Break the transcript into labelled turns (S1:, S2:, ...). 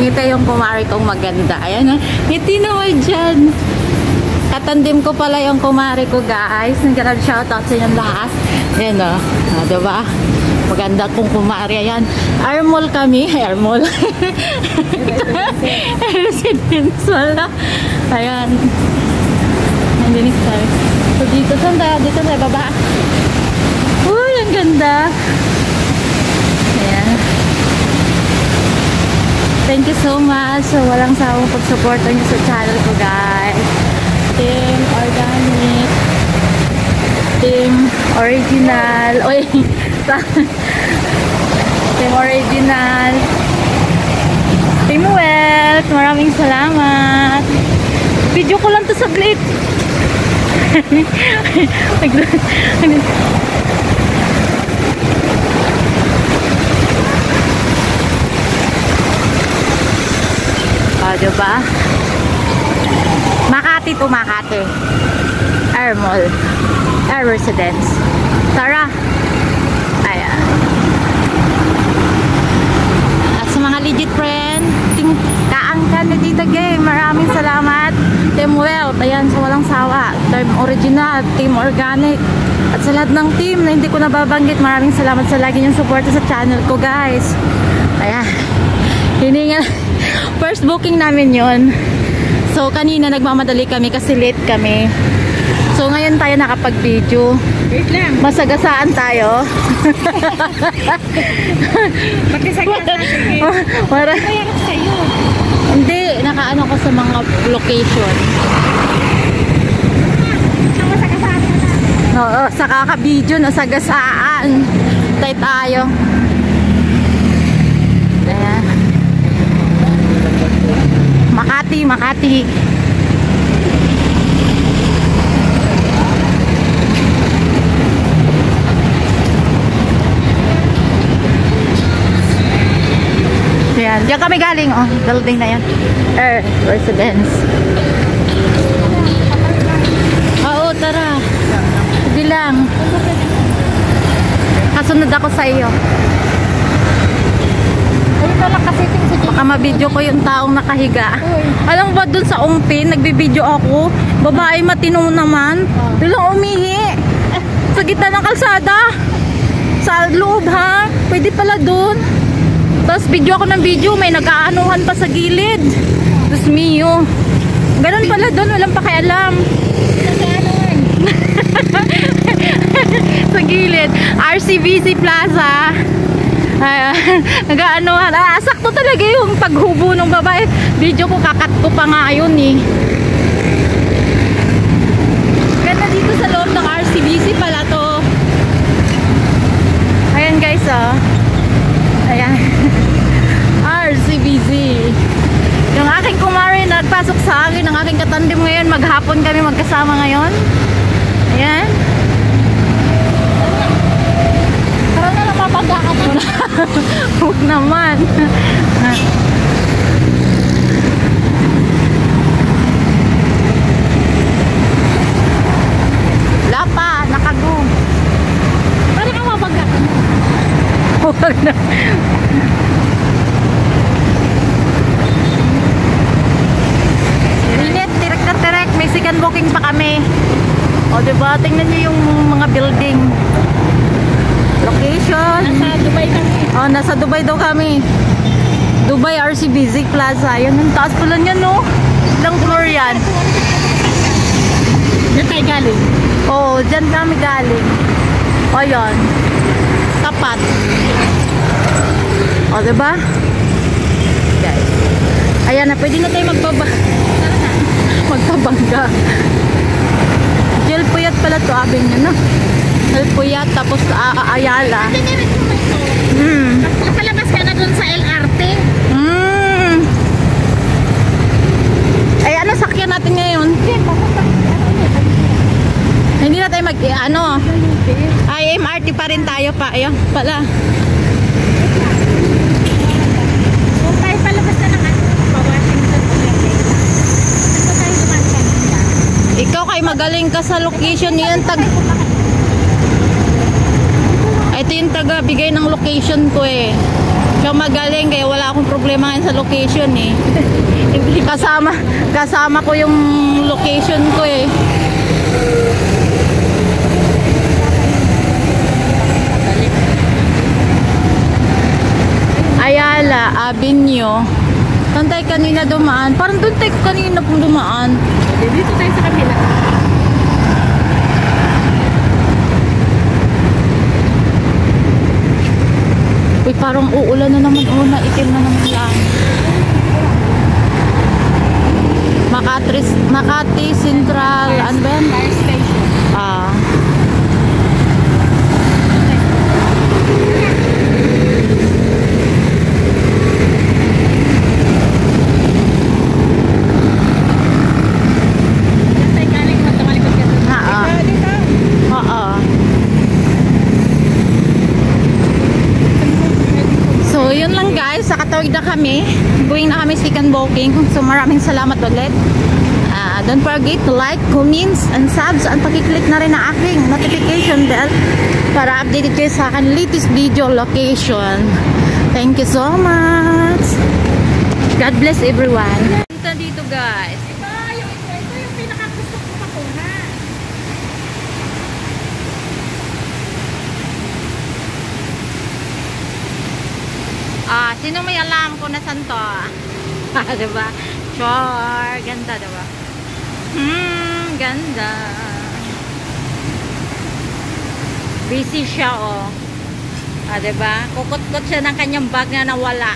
S1: ngiti yung kumari kong maganda. Ayan, ngiti naman dyan. Katandim ko pala yung kumari ko, guys. Nag-grab shoutout sa inyong lahat. Ayan, o. Diba? Maganda kong kumari. Ayan. Airmall kami. Airmall. Residence. Wala. Ayan. Nandinis tayo. So, dito. Saan tayo? Dito tayo. Baba. Uy, ang ganda. Ayan. Thank you so much. So, walang sawang pag-supportan nyo sa channel ko, guys. Team Organic. Team Original. Uy. Team Original. Team Wealth. Maraming salamat. Video ko lang to saglit. Diba? Makati to Makati. Air Mall. Air Residence. Tara. Ayan. At sa mga legit friend, kaangkan ni Tita Gay, maraming salamat. Team Wealth, ayan, sa walang sawa. Team Original, Team Organic. At sa lahat ng team na hindi ko nababanggit, maraming salamat sa lagi niyong support sa channel ko, guys. Ayan. Hininga. First booking namin yon. So, kanina nagmamadali kami kasi late kami. So, ngayon tayo nakapag-video.
S2: Wait lang.
S1: Masagasaan tayo.
S2: Magkasagasa, sige.
S1: Para...
S2: Kaya ako sa'yo.
S1: Hindi, nakaano ko sa mga location.
S2: Masagasaan ka na.
S1: Oo, sa kaka-video, nasagasaan. Tayo. Ayan. Makati. Ayan, diyan kami galing. Oh, building na yan. Air Residence. Oo, tara. Sige lang. Kasunod ako sa iyo. Baka mabidyo ko yung taong nakahiga. Alam ba dun sa Ungpin, nagbibidyo ako. Babae matinong naman. Bilang umihi. Sa gitna ng kalsada. Sa loob, ha? Pwede pala dun. Tapos video ako ng video, may nag-aanuhan pa sa gilid. Diyos mio. Ganun pala dun, walang pakialam. Sa gilid. RCBC Plaza. Nag-aanuhan. Sakto talaga yung paghubo ng babae. Video ko, kakat ko pa nga yun eh. Ganda dito sa loob ng RCBC pala to. Ayan guys, oh. Ayan. RCBC. Yung aking kumari nagpasok sa akin, ang aking katandim ngayon, maghapon kami magkasama ngayon. Ayan. Parang na lang mapagkakat mo na. Huwag naman. Wala pa, nakago. Parang ka mapagkakat mo. Huwag na. Init, tirak na tirak. May second booking pa kami. O diba, tingnan nyo yung mga building. Location.
S2: Nasa Dubai kami.
S1: Oh, nasa Dubai daw kami. Dubai RCBC Plaza. Yun, ang taas pala niyan, no? Ilang floor yan?
S2: Diyan tayo galing.
S1: Oo, dyan kami galing. O, yun. Tapat. O, diba? Guys. Ayan na, pwede na tayo magpabangga. Jel Puyat pala to, abing nyo, no? Jel Puyat, tapos Ayala.
S2: Nakalabas ka na dun sa LRT.
S1: Ay, ano sakyan natin ngayon? Hindi na tayo ay MRT pa rin tayo pa. Ayun, pala.
S2: Kung tayo palabas na ng pa-Washington ulit. Saan tayo dumaan kanina?
S1: Ikaw kay magaling ka sa location niyan. Ito yung taga bigay ng location ko eh. Siya magaling kaya wala akong problema ngayon sa location eh. Kasama ko yung location ko eh. Ayala Avenue. Saan tayo kanina dumaan? Parang doon tayo kanina pong dumaan.
S2: Dito tayo sa kabila.
S1: Uy, parang uulan na naman. Una, itim na naman lang. Makati Central. Ano ba yan?
S2: Fire station.
S1: Ah.
S2: Diyan tayo galing, matalikod ka doon. Dito.
S1: Oo. So, yun lang guys. Sa katawid na kami. Going na kami second booking. So, maraming salamat ulit. Don't forget to like, comments, and subs. At pakiclick na rin ang aking notification bell para updated kayo sa akin latest video location. Thank you so much. God bless everyone. Punta dito guys.
S2: Ito yung pinakagusto kong makuha.
S1: Sino may alam kung nasan to? Diba? Sure. Ganda, diba? Ganda. Busy siya, oh. Diba? Kukot-kot siya ng kanyang bag na nawala.